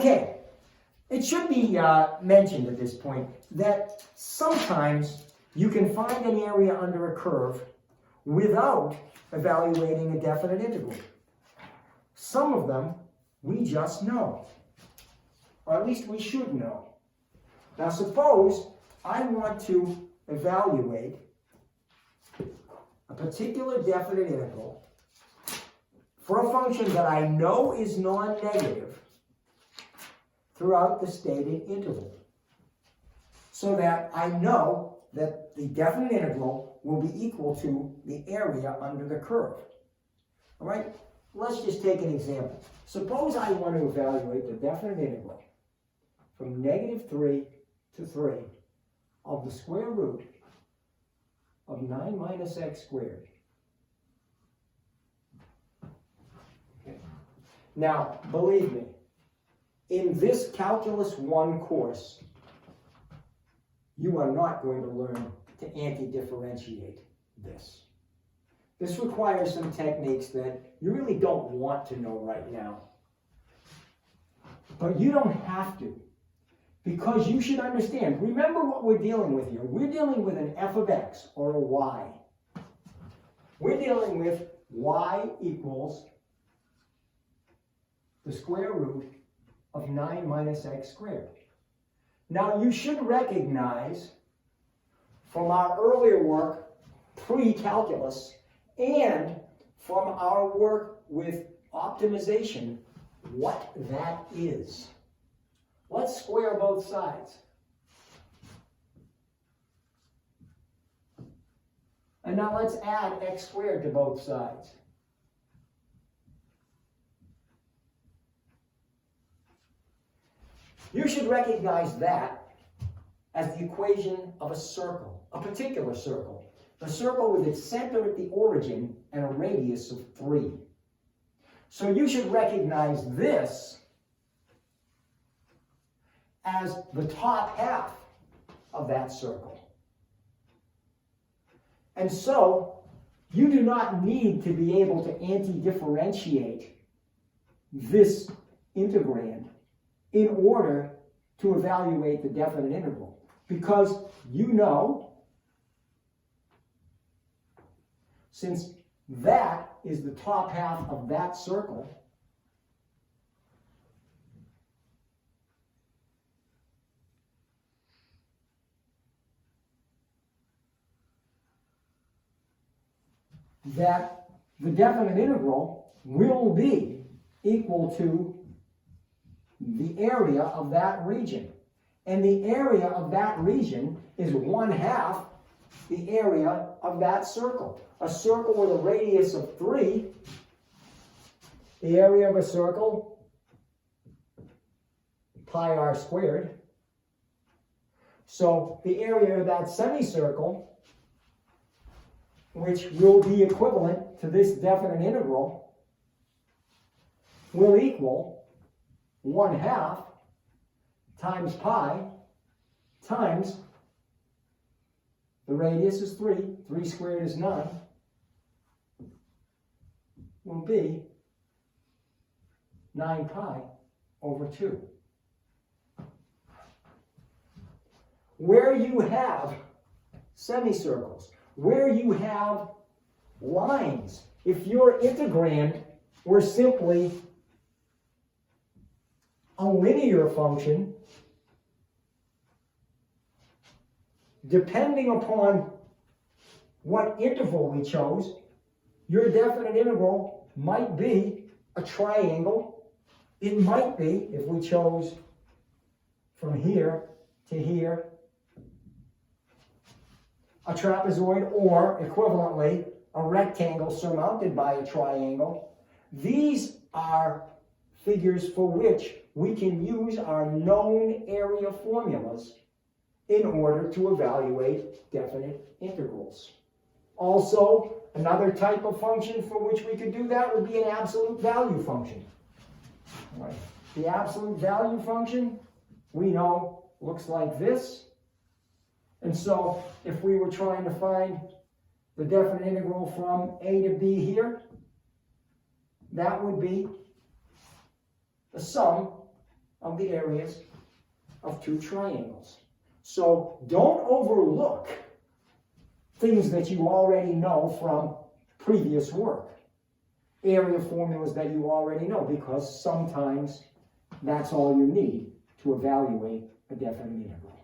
Okay, it should be mentioned at this point that sometimes you can find an area under a curve without evaluating a definite integral. Some of them we just know, or at least we should know. Now suppose I want to evaluate a particular definite integral for a function that I know is non-negative throughout the stated interval, so that I know that the definite integral will be equal to the area under the curve. All right? Let's just take an example. Suppose I want to evaluate the definite integral from -3 to 3 of the square root of 9 minus x squared. Okay. Now, believe me, in this Calculus 1 course, you are not going to learn to anti-differentiate this. This requires some techniques that you really don't want to know right now. But you don't have to, because you should understand. Remember what we're dealing with here. We're dealing with an f of x, or a y. We're dealing with y equals the square root of 9 minus x squared. Now you should recognize from our earlier work, pre-calculus, and from our work with optimization, what that is. Let's square both sides. And now let's add x squared to both sides. You should recognize that as the equation of a circle, a particular circle. A circle with its center at the origin and a radius of 3. So you should recognize this as the top half of that circle. And so you do not need to be able to anti-differentiate this integrand in order to evaluate the definite integral, because you know, since that is the top half of that circle, that the definite integral will be equal to the area of that region. And the area of that region is 1/2 the area of that circle. A circle with a radius of 3, the area of a circle, pi r squared. So the area of that semicircle, which will be equivalent to this definite integral, will equal 1/2 times pi times the radius is 3, 3 squared is 9, will be 9 pi over 2. Where you have semicircles, where you have lines, if your integrand were simply a linear function, depending upon what interval we chose, your definite integral might be a triangle. It might be, if we chose from here to here, a trapezoid, or equivalently, a rectangle surmounted by a triangle. These are figures for which we can use our known area formulas in order to evaluate definite integrals. Also, another type of function for which we could do that would be an absolute value function. All right. The absolute value function, we know, looks like this. And so, if we were trying to find the definite integral from a to b here, that would be the sum of the areas of two triangles. So don't overlook things that you already know from previous work, area formulas that you already know, because sometimes that's all you need to evaluate a definite integral.